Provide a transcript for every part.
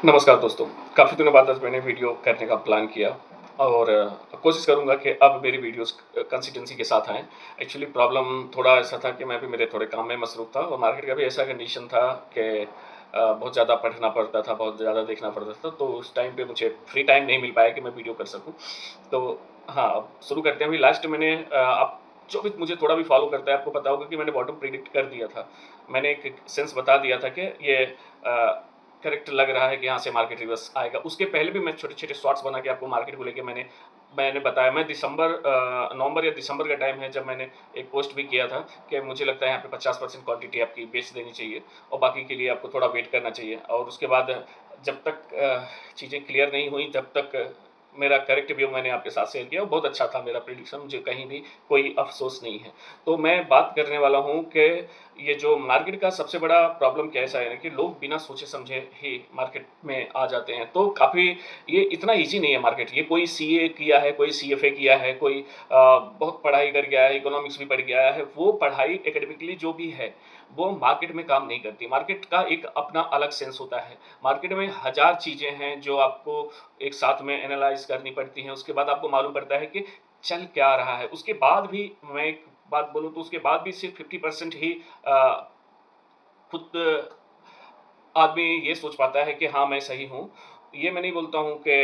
नमस्कार दोस्तों, काफ़ी दिनों बाद आज मैंने वीडियो करने का प्लान किया और कोशिश करूँगा कि अब मेरी वीडियोज़ कंसिस्टेंसी के साथ आएँ। एक्चुअली प्रॉब्लम थोड़ा ऐसा था कि मैं भी मेरे थोड़े काम में मसरूफ़ था और मार्केट का भी ऐसा कंडीशन था कि बहुत ज़्यादा पढ़ना पड़ता था, बहुत ज़्यादा देखना पड़ता था, तो उस टाइम पे मुझे फ्री टाइम नहीं मिल पाया कि मैं वीडियो कर सकूँ। तो हाँ, अब शुरू करते हैं। अभी लास्ट मैंने आप जो भी मुझे थोड़ा भी फ़ॉलो करता है, आपको पता होगा कि मैंने बॉटम प्रेडिक्ट कर दिया था। मैंने एक सेंस बता दिया था कि ये करेक्ट लग रहा है कि यहाँ से मार्केट रिवर्स आएगा। उसके पहले भी मैं छोटे-छोटे शॉर्ट्स बना के आपको मार्केट को लेके मैंने मैंने बताया। मैं नवंबर या दिसंबर का टाइम है जब मैंने एक पोस्ट भी किया था कि मुझे लगता है यहाँ पे 50% क्वांटिटी आपकी बेच देनी चाहिए और बाकी के लिए आपको थोड़ा वेट करना चाहिए। और उसके बाद जब तक चीज़ें क्लियर नहीं हुई तब तक मेरा करेक्ट व्यू मैंने आपके साथ शेयर किया और बहुत अच्छा था मेरा प्रेडिक्शन, मुझे कहीं भी कोई अफ़सोस नहीं है। तो मैं बात करने वाला हूँ कि ये जो मार्केट का सबसे बड़ा प्रॉब्लम कैसा है ना कि लोग बिना सोचे-समझे ही मार्केट में आ जाते हैं। तो काफ़ी ये इतना ईज़ी नहीं है मार्केट। ये कोई सीए किया है, कोई सीएफए किया है, कोई बहुत पढ़ाई कर गया है, इकोनॉमिक्स भी पढ़ गया है, वो पढ़ाई एकेडमिकली जो भी है, वो मार्केट में काम नहीं करती। मार्केट का एक अपना अलग सेंस होता है। मार्केट में हज़ार चीज़ें हैं जो आपको एक साथ में एनालाइज़ करनी पड़ती हैं। उसके बाद आपको मालूम पड़ता है कि चल क्या रहा है। उसके बाद भी मैं एक बात बोलूँ तो उसके बाद भी सिर्फ़ 50% ही अ, खुद आदमी ये सोच पाता है कि हाँ, मैं सही हूँ। ये मैं नहीं बोलता हूँ कि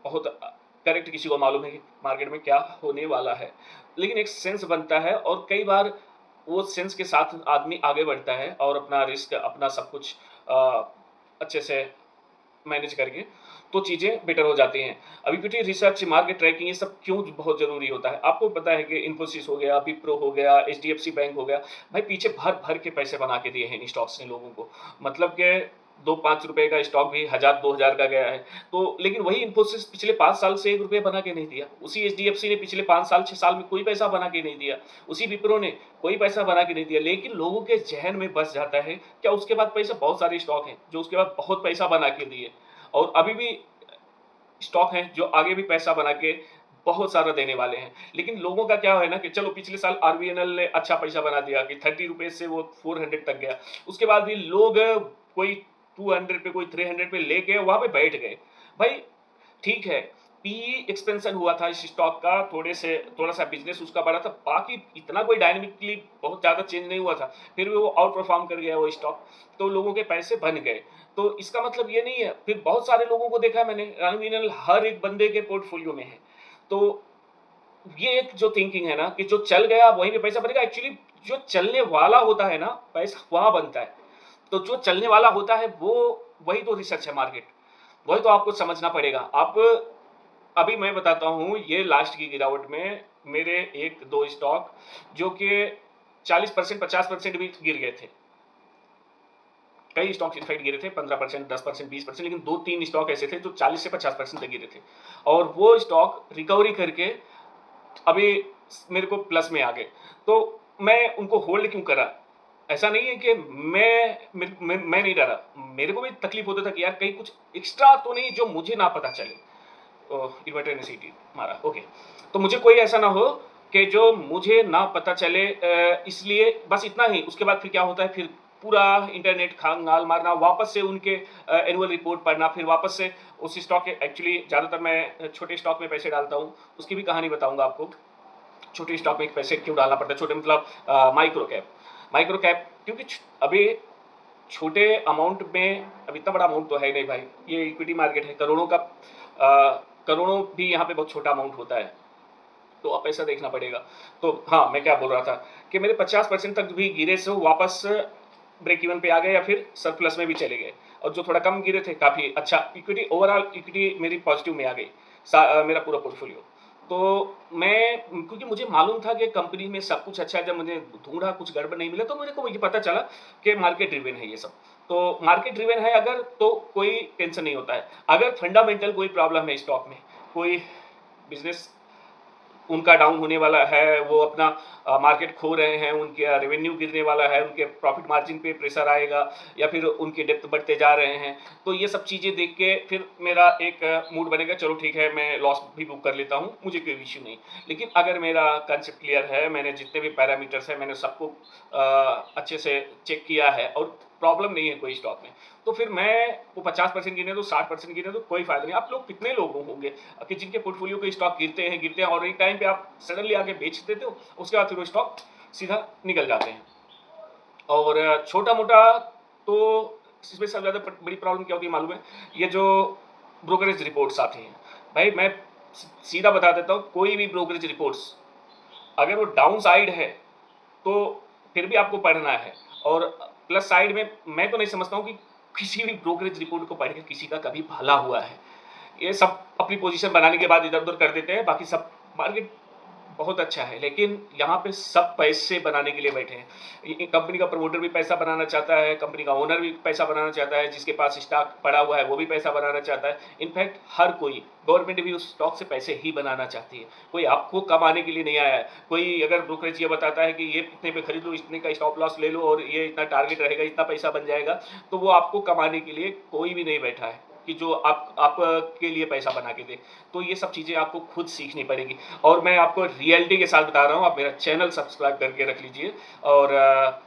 बहुत करेक्ट किसी को मालूम है कि मार्केट में क्या होने वाला है। लेकिन एक सेंस बनता है और कई बार वो सेंस के साथ आदमी आगे बढ़ता है और अपना रिस्क, अपना सब कुछ अच्छे से मैनेज करके, तो चीज़ें बेटर हो जाती हैं। अभी इक्विटी रिसर्च, मार्केट ट्रैकिंग ये सब क्यों बहुत ज़रूरी होता है? आपको पता है कि इन्फोसिस हो गया, विप्रो हो गया, एचडीएफसी बैंक हो गया, भाई पीछे भर-भर के पैसे बना के दिए हैं इन स्टॉक्स ने लोगों को। मतलब कि 2-5 रुपए का स्टॉक भी 1000-2000 का गया है। तो लेकिन वही इन्फोसिस पिछले 5 साल से ₹1 बना के नहीं दिया। उसी एचडीएफसी ने पिछले 5 साल, 6 साल में कोई पैसा बना के नहीं दिया। उसी विप्रो ने कोई पैसा बना के नहीं दिया। लेकिन लोगों के ज़हन में बस जाता है, क्या उसके बाद पैसे बहुत सारे स्टॉक हैं, जो उसके बाद बहुत पैसा बना के दिए। और अभी भी स्टॉक हैं जो आगे भी पैसा बना के बहुत सारा देने वाले हैं। लेकिन लोगों का क्या है ना कि चलो पिछले साल आरबीएनएल ने अच्छा पैसा बना दिया कि ₹30 से वो 400 तक गया। उसके बाद भी लोग कोई 200 पे, कोई 300 पे लेके वहाँ पे बैठ गए। भाई ठीक है, पीई एक्सपेंशन हुआ था इस स्टॉक का, थोड़ा-सा बिज़नेस उसका बढ़ा था, बाकी इतना कोई डायनामिकली बहुत ज़्यादा चेंज नहीं हुआ था। फिर भी वो आउट परफ़ॉर्म कर गया वो स्टॉक, तो लोगों के पैसे बन गए। तो इसका मतलब ये नहीं है, फिर बहुत सारे लोगों को देखा है मैंने, रॉयल हर एक बंदे के पोर्टफ़ोलियो में है। तो ये एक जो थिंकिंग है ना कि जो चल गया वहीं पे पैसा बनेगा, एक्चुअली जो चलने वाला होता है ना, पैसा वहाँ बनता है। तो जो चलने वाला होता है वो वही तो रिसर्च है मार्केट। वही तो आपको समझना पड़ेगा। आप अभी मैं बताता हूँ ये लास्ट की गिरावट में मेरे 1-2 स्टॉक जो कि 40% 50% भी गिर गए थे। कई स्टॉक्स इनफैक्ट गिरे थे 15%, 10%, 20%, लेकिन 2-3 स्टॉक ऐसे थे जो 40 से 50% तक गिरे थे। और वो स्टॉक रिकवरी करके अभी मेरे को प्लस में आ गए। तो मैं उनको होल्ड क्यों करा? ऐसा नहीं है कि मैं नहीं डरा। मेरे को भी तकलीफ होता था कि यार कहीं कुछ एक्स्ट्रा तो नहीं जो मुझे ना पता चले। इन्वर्टर ने सीटी मारा, ओके। तो मुझे कोई ऐसा ना हो कि जो मुझे ना पता चले, इसलिए बस इतना ही। उसके बाद फिर क्या होता है, फिर पूरा इंटरनेट खंगाल मारना, वापस से उनके एनुअल रिपोर्ट पढ़ना, फिर वापस से उस स्टॉक के, एक्चुअली ज़्यादातर मैं छोटे स्टॉक में पैसे डालता हूँ, उसकी भी कहानी बताऊँगा आपको। छोटे स्टॉक में पैसे क्यों डालना पड़ता है, छोटे मतलब माइक्रो कैप। माइक्रो कैप क्योंकि अभी छोटे अमाउंट में, अब इतना बड़ा अमाउंट तो है नहीं भाई, ये इक्विटी मार्केट है, करोड़ों का करोड़ों भी यहाँ पे बहुत छोटा अमाउंट होता है, तो आप ऐसा देखना पड़ेगा। तो हाँ, मैं क्या बोल रहा था कि मेरे 50% तक भी गिरे से वापस ब्रेक इवन पे आ गए या फिर सरप्लस में भी चले गए, और जो थोड़ा कम गिरे थे काफ़ी अच्छा इक्विटी, ओवरऑल इक्विटी मेरी पॉजिटिव में आ गई, मेरा पूरा पोर्टफोलियो। तो मैं, क्योंकि मुझे मालूम था कि कंपनी में सब कुछ अच्छा है, जब मुझे ढूँढा कुछ गड़बड़ नहीं मिला तो मेरे को ये पता चला कि मार्केट ड्रिवन है ये सब। तो मार्केट ड्रिवन है अगर, तो कोई टेंशन नहीं होता है। अगर फंडामेंटल कोई प्रॉब्लम है स्टॉक में, कोई बिज़नेस उनका डाउन होने वाला है, वो अपना मार्केट खो रहे हैं, उनके रेवेन्यू गिरने वाला है, उनके प्रॉफिट मार्जिन पे प्रेशर आएगा, या फिर उनके डेप्थ बढ़ते जा रहे हैं, तो ये सब चीज़ें देख के फिर मेरा एक मूड बनेगा, चलो ठीक है मैं लॉस भी बुक कर लेता हूँ, मुझे कोई इश्यू नहीं। लेकिन अगर मेरा कंसेप्ट क्लियर है, मैंने जितने भी पैरामीटर्स हैं मैंने सबको अच्छे से चेक किया है और प्रॉब्लम नहीं है कोई स्टॉक में, तो फिर मैं वो 50% गिने तो 60% गिने तो कोई फायदा नहीं। आप लोग कितने लोग होंगे कि जिनके पोर्टफोलियो के स्टॉक गिरते हैं और एक टाइम पे आप सडनली आके बेच देते हो, उसके बाद फिर वो स्टॉक सीधा निकल जाते हैं। और छोटा मोटा तो इसमें सबसे ज़्यादा बड़ी प्रॉब्लम क्या होती है मालूम है? ये जो ब्रोकरेज रिपोर्ट्स आती हैं, भाई मैं सीधा बता देता हूँ, कोई भी ब्रोकरेज रिपोर्ट्स अगर वो डाउन साइड है तो फिर भी आपको पढ़ना है, और प्लस साइड में मैं तो नहीं समझता हूँ कि किसी भी ब्रोकरेज रिपोर्ट को पढ़ के किसी का कभी भला हुआ है। ये सब अपनी पोजीशन बनाने के बाद इधर उधर कर देते हैं, बाकी सब मार्केट बहुत अच्छा है, लेकिन यहाँ पे सब पैसे बनाने के लिए बैठे हैं। कंपनी का प्रमोटर भी पैसा बनाना चाहता है, कंपनी का ओनर भी पैसा बनाना चाहता है, जिसके पास स्टॉक पड़ा हुआ है वो भी पैसा बनाना चाहता है। इनफैक्ट हर कोई, गवर्नमेंट भी उस स्टॉक से पैसे ही बनाना चाहती है। कोई आपको कमाने के लिए नहीं आया है। कोई अगर ब्रोकरेज ये बताता है कि ये इतने पे खरीद लो, इतने का स्टॉप लॉस ले लो और ये इतना टारगेट रहेगा, इतना पैसा बन जाएगा, तो वो आपको कमाने के लिए कोई भी नहीं बैठा है कि जो आप के लिए पैसा बना के दे। तो ये सब चीज़ें आपको खुद सीखनी पड़ेगी, और मैं आपको रियलिटी के साथ बता रहा हूँ। आप मेरा चैनल सब्सक्राइब करके रख लीजिए, और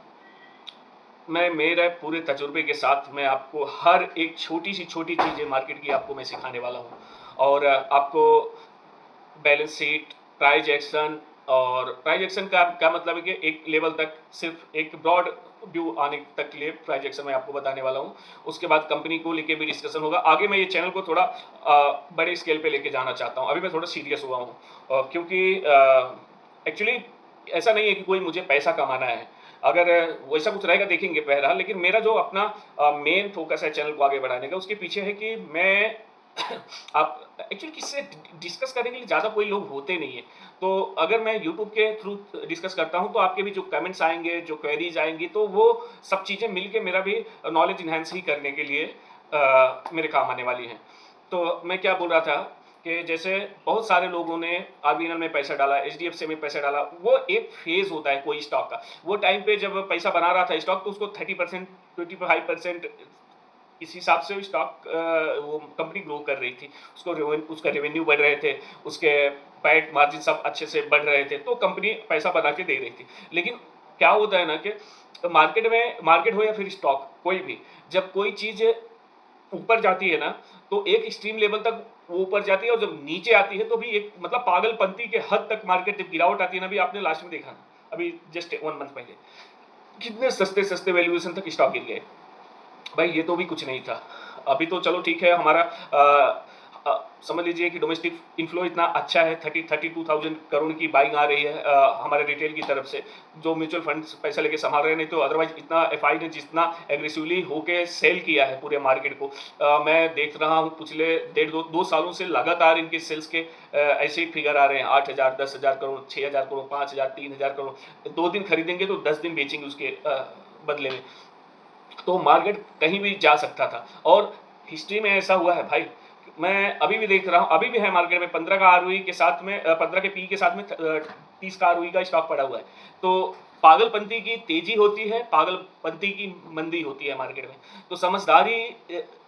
मैं मेरे पूरे तजुर्बे के साथ मैं आपको हर एक छोटी सी छोटी चीज़ें मार्केट की आपको मैं सिखाने वाला हूँ। और आपको बैलेंस शीट, प्राइस एक्शन, और प्राइस एक्शन का क्या मतलब है कि एक लेवल तक, सिर्फ एक ब्रॉड व्यू आने तक के लिए प्राइस एक्शन मैं आपको बताने वाला हूँ। उसके बाद कंपनी को लेके भी डिस्कशन होगा। आगे मैं ये चैनल को थोड़ा बड़े स्केल पे लेके जाना चाहता हूँ। अभी मैं थोड़ा सीरियस हुआ हूँ, क्योंकि एक्चुअली ऐसा नहीं है कि कोई मुझे पैसा कमाना है। अगर वैसा कुछ रहेगा देखेंगे बहरहाल, लेकिन मेरा जो अपना मेन फोकस है चैनल को आगे बढ़ाने का, उसके पीछे है कि मैं आप एक्चुअली किससे डिस्कस करने के लिए ज़्यादा कोई लोग होते नहीं है। तो अगर मैं यूट्यूब के थ्रू डिस्कस करता हूँ तो आपके भी जो कमेंट्स आएंगे, जो क्वेरीज आएंगी, तो वो सब चीज़ें मिलके मेरा भी नॉलेज इन्हेंस ही करने के लिए मेरे काम आने वाली हैं। तो मैं क्या बोल रहा था कि जैसे बहुत सारे लोगों ने आरबीएनएल में पैसा डाला, एचडीएफसी में पैसा डाला। वो एक फेज होता है कोई स्टॉक का। वो टाइम पे जब पैसा बना रहा था स्टॉक, तो उसको 30%, 25% इस हिसाब से स्टॉक वो कंपनी ग्रो कर रही थी, उसका रेवेन्यू बढ़ रहे थे, उसके पैट मार्जिन सब अच्छे से बढ़ रहे थे, तो कंपनी पैसा बना के दे रही थी। लेकिन क्या होता है ना कि मार्केट हो या फिर स्टॉक कोई भी, जब कोई चीज़ ऊपर जाती है ना, तो एक एक्सट्रीम लेवल तक वो ऊपर जाती है, और जब नीचे आती है तो भी एक मतलब पागलपंती के हद तक मार्केट जब गिरावट आती है ना, अभी आपने लास्ट में देखा ना, अभी जस्ट 1 मंथ पहले कितने सस्ते सस्ते वैल्यूएशन तक स्टॉक गिर गए। भाई ये तो भी कुछ नहीं था। अभी तो चलो ठीक है, हमारा समझ लीजिए कि डोमेस्टिक इन्फ्लो इतना अच्छा है, 32,000 करोड़ की बाइंग आ रही है हमारे रिटेल की तरफ से, जो म्यूचुअल फंड्स पैसा लेके संभाल रहे हैं। नहीं तो अदरवाइज इतना एफआई ने जितना एग्रेसिवली होके सेल किया है पूरे मार्केट को, मैं देख रहा हूँ पिछले 1.5-2 सालों से लगातार इनके सेल्स के ऐसे ही फिगर आ रहे हैं, 8,000, 10,000 करोड़, 6,000 करोड़, 5,000, 3,000 करोड़। 2 दिन खरीदेंगे तो 10 दिन बेचेंगे उसके बदले में। तो मार्केट कहीं भी जा सकता था, और हिस्ट्री में ऐसा हुआ है भाई। मैं अभी भी देख रहा हूँ, अभी भी है मार्केट में 15 का आरओई के साथ में 15 के पी के साथ में 30 का आरओई का स्टॉक पड़ा हुआ है। तो पागलपंती की तेजी होती है, पागलपंती की मंदी होती है मार्केट में। तो समझदारी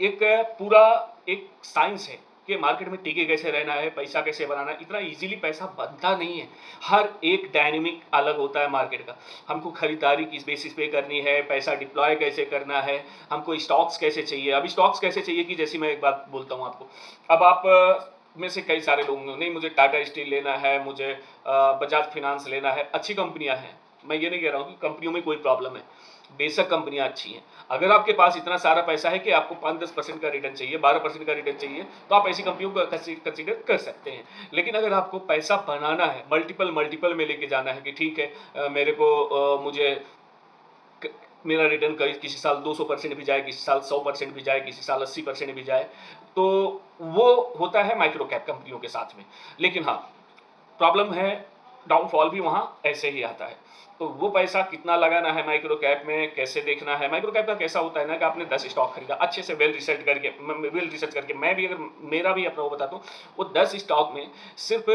एक पूरा एक साइंस है कि मार्केट में टिके कैसे रहना है, पैसा कैसे बनाना है। इतना इजीली पैसा बनता नहीं है, हर एक डायनेमिक अलग होता है मार्केट का। हमको खरीदारी किस बेसिस पे करनी है, पैसा डिप्लॉय कैसे करना है, हमको स्टॉक्स कैसे चाहिए। अभी स्टॉक्स कैसे चाहिए कि जैसे मैं एक बात बोलता हूँ आपको, अब आप में से कई सारे लोग नहीं, मुझे टाटा स्टील लेना है, मुझे बजाज फिनांस लेना है, अच्छी कंपनियां हैं। मैं ये नहीं कह रहा हूँ कि कंपनियों में कोई प्रॉब्लम है, बेशक कंपनियां अच्छी हैं। अगर आपके पास इतना सारा पैसा है कि आपको 5-10% का रिटर्न चाहिए, 12% का रिटर्न चाहिए, तो आप ऐसी कंपनियों को कंसीडर कर सकते हैं। लेकिन अगर आपको पैसा बनाना है, मल्टीपल में लेके जाना है कि ठीक है मेरे को मुझे मेरा रिटर्न किसी साल 200% भी जाए, किसी साल 100% भी जाए, किसी साल 80% भी जाए, तो वो होता है माइक्रो कैप कंपनियों के साथ में। लेकिन हाँ, प्रॉब्लम है, डाउनफॉल भी वहाँ ऐसे ही आता है। तो वो पैसा कितना लगाना है माइक्रो कैप में, कैसे देखना है। माइक्रो कैप का कैसा होता है ना कि आपने 10 स्टॉक खरीदा अच्छे से वेल रिसर्च करके, मैं भी अगर मेरा भी अपना वो बताता हूँ, वो 10 स्टॉक में सिर्फ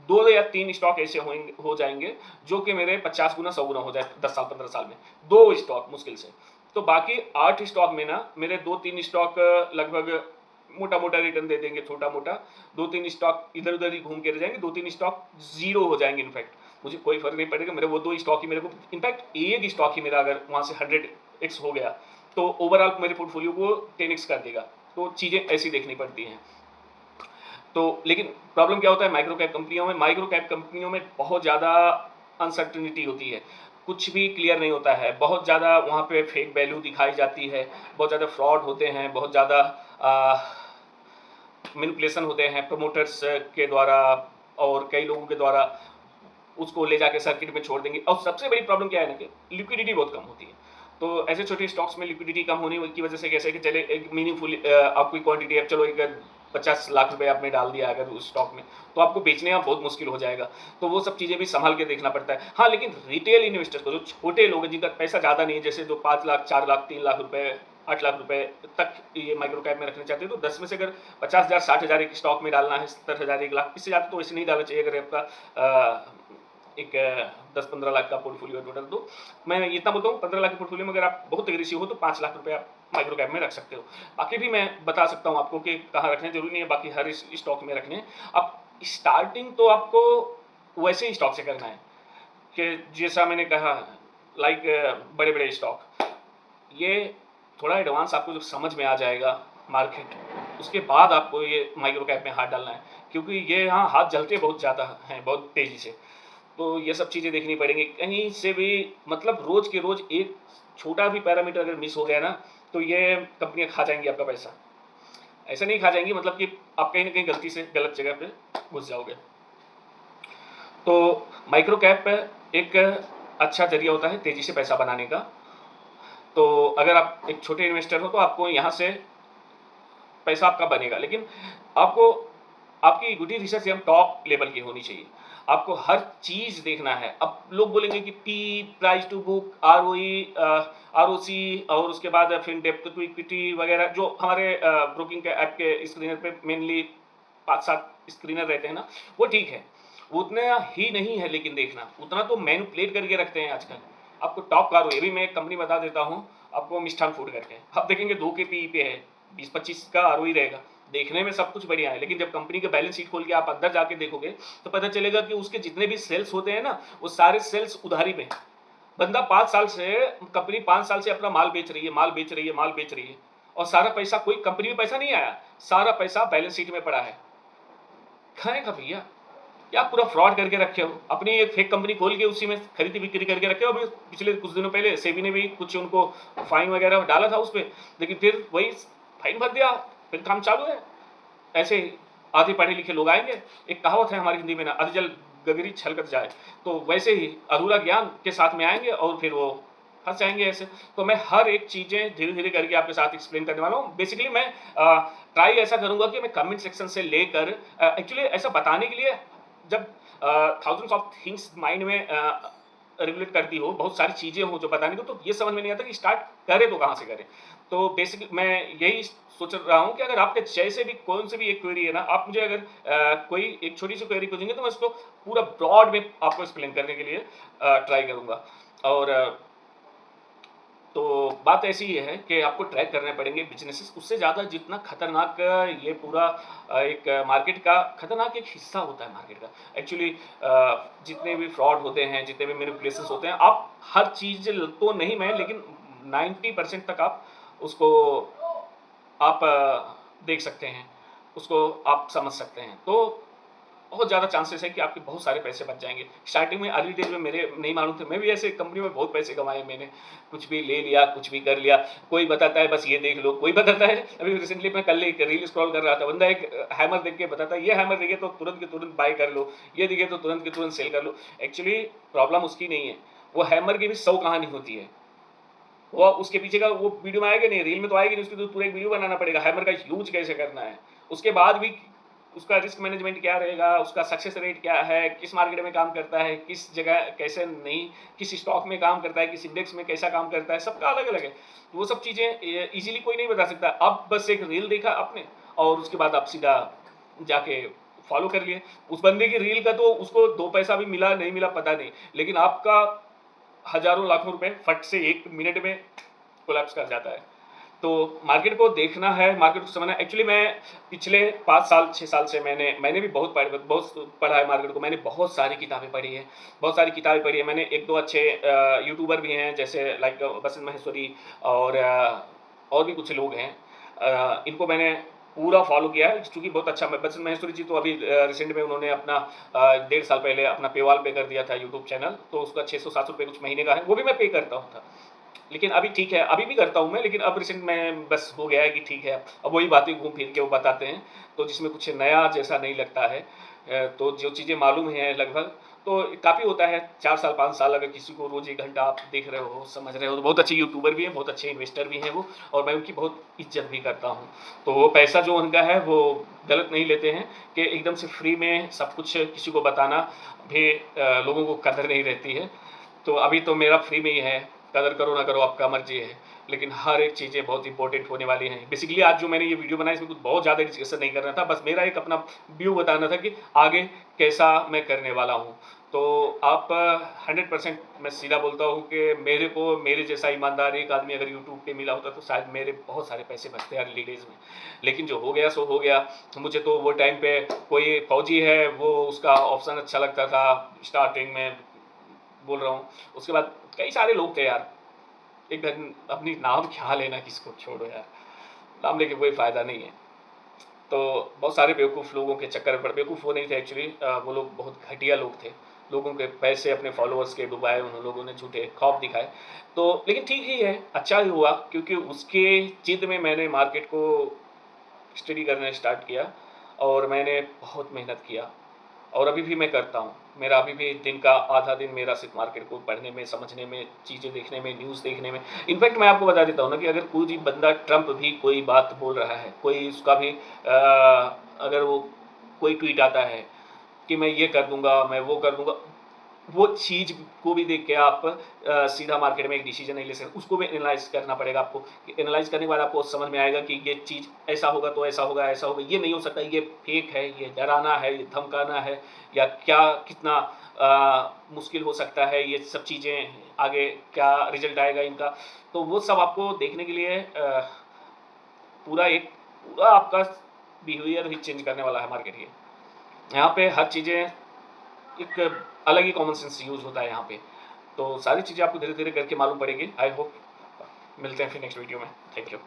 2 या 3 स्टॉक ऐसे हो जाएंगे जो कि मेरे 50 गुना 100 गुना हो जाए 10 साल 15 साल में, 2 स्टॉक मुश्किल से। तो बाकी 8 स्टॉक में ना मेरे 2-3 स्टॉक लगभग मोटा मोटा रिटर्न दे देंगे, छोटा मोटा 2-3 स्टॉक इधर उधर ही घूम के रह जाएंगे, 2-3 स्टॉक जीरो हो जाएंगे। इनफैक्ट मुझे कोई फर्क नहीं पड़ेगा, मेरे वो 2 स्टॉक ही मेरे को, इनफैक्ट एक स्टॉक ही मेरा अगर वहाँ से 100x हो गया तो ओवरऑल मेरे पोर्टफोलियो को 10x कर देगा। तो चीज़ें ऐसी देखनी पड़ती हैं। तो लेकिन प्रॉब्लम क्या होता है माइक्रो कैप कंपनियों में? माइक्रो कैप कंपनियों में बहुत ज़्यादा अनसर्टेनिटी होती है, कुछ भी क्लियर नहीं होता है, बहुत ज़्यादा वहाँ पे फेक वैल्यू दिखाई जाती है, बहुत ज़्यादा फ्रॉड होते हैं, बहुत ज़्यादा मैनिपुलेशन होते हैं प्रमोटर्स के द्वारा और कई लोगों के द्वारा, उसको ले जाके सर्किट में छोड़ देंगे। और सबसे बड़ी प्रॉब्लम क्या है ना कि लिक्विडिटी बहुत कम होती है। तो ऐसे छोटे स्टॉक्स में लिक्विडिटी कम होने की वजह से कैसे कि चले एक मीनिंगफुल आपकी क्वांटिटी, अब चलो एक 50 लाख रुपए आपने डाल दिया अगर उस स्टॉक में, तो आपको बेचने का बहुत मुश्किल हो जाएगा। तो वो सब चीज़ें भी संभाल के देखना पड़ता है। हाँ, लेकिन रिटेल इन्वेस्टर्स को, जो छोटे लोग हैं जिनका पैसा ज़्यादा नहीं है, जैसे जो 5 लाख, 4 लाख, 3 लाख रुपए, 8 लाख रुपए तक ये माइक्रो कैप में रखना चाहते हैं, तो 10 में से अगर 50,000, 60,000 एक स्टॉक में डालना है, 70,000, 1 लाख, इससे ज़्यादा तो ऐसे नहीं डालना चाहिए। अगर आपका एक 10-15 लाख का पोर्टफोलियो टोटल, तो मैं इतना बोलता हूँ 15 लाख के पोर्टफोलियो में अगर आप बहुत एग्रेसिव हो तो 5 लाख रुपए आप माइक्रो कैप में रख सकते हो। बाकी भी मैं बता सकता हूँ आपको कि कहाँ रखने, जरूरी नहीं है बाकी हर इस स्टॉक में रखने। अब स्टार्टिंग तो आपको वैसे ही स्टॉक से करना है कि जैसा मैंने कहा, लाइक बड़े बड़े स्टॉक, ये थोड़ा एडवांस आपको जब समझ में आ जाएगा मार्केट, उसके बाद आपको ये माइक्रो कैप में हाथ डालना है, क्योंकि ये यहाँ हाथ जलते बहुत ज़्यादा हैं, बहुत तेज़ी से। तो ये सब चीज़ें देखनी पड़ेंगी कहीं से भी, मतलब रोज़ के रोज़ एक छोटा भी पैरामीटर अगर मिस हो गया ना, तो ये कंपनियां खा जाएंगी आपका पैसा। ऐसे नहीं खा जाएंगी, मतलब कि आप कहीं ना कहीं गलती से गलत जगह पे घुस जाओगे। तो माइक्रो कैप एक अच्छा जरिया होता है तेज़ी से पैसा बनाने का। तो अगर आप एक छोटे इन्वेस्टर हो तो आपको यहाँ से पैसा आपका बनेगा, लेकिन आपको आपकी इक्विटी रिसर्च एकदम टॉप लेवल की होनी चाहिए। आपको हर चीज़ देखना है। अब लोग बोलेंगे कि P, price to book, ROC और उसके बाद फिर डेप्थ टू इक्विटी वगैरह, जो हमारे ब्रोकिंग के ऐप के स्क्रीनर पे मेनली 5-7 स्क्रीनर रहते हैं ना, वो ठीक है, उतना ही नहीं है, लेकिन देखना उतना तो मैनिपुलेट करके रखते हैं आजकल। आपको टॉप कार, ये भी मैं एक कंपनी बता देता हूँ आपको, मिष्ठान फूड करके, आप देखेंगे 2 के पी पे है, 20-25 का आरओई रहेगा, देखने में सब कुछ बढ़िया है, लेकिन जब कंपनी के बैलेंस शीट खोल के आप अंदर जाके देखोगे तो पता चलेगा कि उसके जितने भी सेल्स होते हैं ना, वो सारे सेल्स उधारी में। बंदा 5 साल से, कंपनी 5 साल से अपना माल बेच रही है, माल बेच रही है, माल बेच रही है, और सारा पैसा, कोई कंपनी में पैसा नहीं आया, सारा पैसा बैलेंस शीट में पड़ा है। खाएगा भैया, या पूरा फ्रॉड करके रखे हो, अपनी एक फेक कंपनी खोल के उसी में खरीदी बिक्री करके रखे हो। अभी पिछले कुछ दिनों पहले सेबी ने भी कुछ उनको फाइन वगैरह डाला था उस पर, लेकिन फिर वही फाइन भर दिया, फिर काम चालू है। ऐसे आधे पढ़े लिखे लोग आएंगे, एक कहावत है हमारी हिंदी में ना, अधजल गगरी छलकत जाए, तो वैसे ही अधूरा ज्ञान के साथ में आएंगे और फिर वो फंस जाएंगे ऐसे। तो मैं हर एक चीज़ें धीरे धीरे करके आपके साथ एक्सप्लेन करने वाला हूँ। बेसिकली मैं ट्राई ऐसा करूँगा कि मैं कमेंट सेक्शन से लेकर, एक्चुअली ऐसा बताने के लिए, जब थाउजेंड्स ऑफ थिंग्स माइंड में रेगुलेट करती हो, बहुत सारी चीज़ें हो जो बताने को, तो ये समझ में नहीं आता कि स्टार्ट करें तो कहाँ से करें। तो बेसिकली मैं यही सोच रहा हूँ कि अगर आपके जैसे भी कौन सी भी एक क्वेरी है ना, आप मुझे अगर कोई एक छोटी सी क्वेरी पूछेंगे तो मैं उसको पूरा ब्रॉड में आपको एक्सप्लेन करने के लिए ट्राई करूँगा। और तो बात ऐसी ही है कि आपको ट्रैक करने पड़ेंगे बिजनेसेस, उससे ज़्यादा जितना खतरनाक ये पूरा एक मार्केट का खतरनाक एक हिस्सा होता है मार्केट का एक्चुअली। जितने भी फ्रॉड होते हैं, जितने भी मैनिपुलेशंस होते हैं, आप हर चीज़ तो नहीं मैं, लेकिन 90% तक आप उसको आप देख सकते हैं, उसको आप समझ सकते हैं। तो बहुत ज़्यादा चांसेस है कि आपके बहुत सारे पैसे बच जाएंगे। स्टार्टिंग में अर्ली डेज में मेरे नहीं मालूम थे, मैं भी ऐसे कंपनी में बहुत पैसे कमाए, मैंने कुछ भी ले लिया, कुछ भी कर लिया। कोई बताता है बस ये देख लो, कोई बताता है, अभी रिसेंटली मैं कल एक रील स्क्रॉल कर रहा था, बंदा एक हैमर देख के बताता है ये हैमर दिखे तो तुरंत के तुरंत बाय कर लो, ये दिखे तो तुरंत के तुरंत सेल कर लो। एक्चुअली प्रॉब्लम उसकी नहीं है, वो हैमर की भी 100 कहानी होती है, वो उसके पीछे का वो वीडियो में आएगा नहीं, रील में तो आएगी नहीं, उसके तो पूरा एक वीडियो बनाना पड़ेगा हैमर का यूज कैसे करना है, उसके बाद भी उसका रिस्क मैनेजमेंट क्या रहेगा, उसका सक्सेस रेट क्या है, किस मार्केट में काम करता है, किस जगह कैसे नहीं, किस स्टॉक में काम करता है, किस इंडेक्स में कैसा काम करता है, सबका अलग अलग है। तो वो सब चीज़ें इजीली कोई नहीं बता सकता। अब बस एक रील देखा आपने और उसके बाद आप सीधा जाके फॉलो कर लिए उस बंदे की रील का, तो उसको 2 पैसा भी मिला नहीं मिला पता नहीं, लेकिन आपका हजारों लाखों रुपए फट से 1 मिनट में कोलैप्स कर जाता है। तो मार्केट को देखना है, मार्केट को समझना है। एक्चुअली मैं पिछले 5 साल 6 साल से मैंने भी बहुत पढ़ा है मार्केट को। मैंने बहुत सारी किताबें पढ़ी है, बहुत सारी किताबें पढ़ी है। मैंने 1-2 अच्छे यूट्यूबर भी हैं, जैसे लाइक बसंत महेश्वरी और और भी कुछ लोग हैं। इनको मैंने पूरा फॉलो किया है, चूँकि बहुत अच्छा बसंत महेश्वरी जी तो अभी रिसेंट में उन्होंने अपना 1.5 साल पहले अपना पेवाल पे कर दिया था यूट्यूब चैनल, तो उसका 600-700 रुपये कुछ महीने का है, वो भी मैं पे करता हूँ था। लेकिन अभी ठीक है, अभी भी करता हूँ मैं, लेकिन अब रिसेंट में बस हो गया है कि ठीक है, अब वही बातें घूम फिर के वो बताते हैं, तो जिसमें कुछ नया जैसा नहीं लगता है। तो जो चीज़ें मालूम हैं लगभग, तो काफ़ी होता है। 4 साल 5 साल अगर किसी को रोज़ 1 घंटा आप देख रहे हो, समझ रहे हो, तो बहुत अच्छे यूट्यूबर भी हैं, बहुत अच्छे इन्वेस्टर भी हैं वो, और मैं उनकी बहुत इज़्ज़त भी करता हूँ। तो वो पैसा जो उनका है वो गलत नहीं लेते हैं कि एकदम से फ्री में सब कुछ किसी को बताना भी लोगों को कदर नहीं रहती है। तो अभी तो मेरा फ्री में ही है, कदर करो ना करो आपका मर्जी है, लेकिन हर एक चीज़ें बहुत इंपॉर्टेंट होने वाली हैं। बेसिकली आज जो मैंने ये वीडियो बनाई, इसमें कुछ बहुत ज़्यादा डिस्कशन नहीं करना था, बस मेरा एक अपना व्यू बताना था कि आगे कैसा मैं करने वाला हूँ। तो आप 100% मैं सीधा बोलता हूँ कि मेरे जैसा ईमानदार एक आदमी अगर यूट्यूब पे मिला होता तो शायद मेरे बहुत सारे पैसे बचते अर्ली डेज़ में। लेकिन जो हो गया सो हो गया। मुझे तो वो टाइम पे कोई फौजी है, वो उसका ऑप्शन अच्छा लगता था, स्टार्टिंग में बोल रहा हूँ। उसके बाद कई सारे लोग थे यार। एक दिन अपनी नाम क्या लेना, किसको छोड़ो यार, नाम लेके कोई फ़ायदा नहीं है। तो बहुत सारे बेवकूफ़ लोगों के चक्कर में पड़, बेवकूफ़ वो नहीं थे एक्चुअली, वो लोग बहुत घटिया लोग थे। लोगों के पैसे अपने फॉलोअर्स के डुबाए उन लोगों ने, झूठे ख्वाब दिखाए। तो लेकिन ठीक ही है, अच्छा ही हुआ, क्योंकि उसके जिद में मैंने मार्केट को स्टडी करना स्टार्ट किया और मैंने बहुत मेहनत किया, और अभी भी मैं करता हूँ। मेरा अभी भी दिन का आधा दिन मेरा सिर्फ मार्केट को पढ़ने में, समझने में, चीज़ें देखने में, न्यूज़ देखने में। इनफैक्ट मैं आपको बता देता हूँ ना कि अगर कोई भी बंदा, ट्रंप भी कोई बात बोल रहा है, कोई उसका भी अगर वो कोई ट्वीट आता है कि मैं ये कर दूंगा, मैं वो कर दूंगा, वो चीज़ को भी देख के आप सीधा मार्केट में एक डिसीजन नहीं ले सकते, उसको भी एनालाइज करना पड़ेगा आपको। एनालाइज करने के बाद आपको समझ में आएगा कि ये चीज़ ऐसा होगा तो ऐसा होगा, ऐसा होगा, ये नहीं हो सकता, ये फेक है, ये डराना है, ये धमकाना है, या क्या कितना मुश्किल हो सकता है, ये सब चीज़ें आगे क्या रिजल्ट आएगा इनका। तो वो सब आपको देखने के लिए पूरा आपका बिहेवियर ही चेंज करने वाला है मार्केट ये। यहाँ पे हर चीज़ें एक अलग ही कॉमन सेंस यूज़ होता है यहाँ पे। तो सारी चीज़ें आपको धीरे-धीरे करके मालूम पड़ेगी। आई होप मिलते हैं फिर नेक्स्ट वीडियो में। Thank you.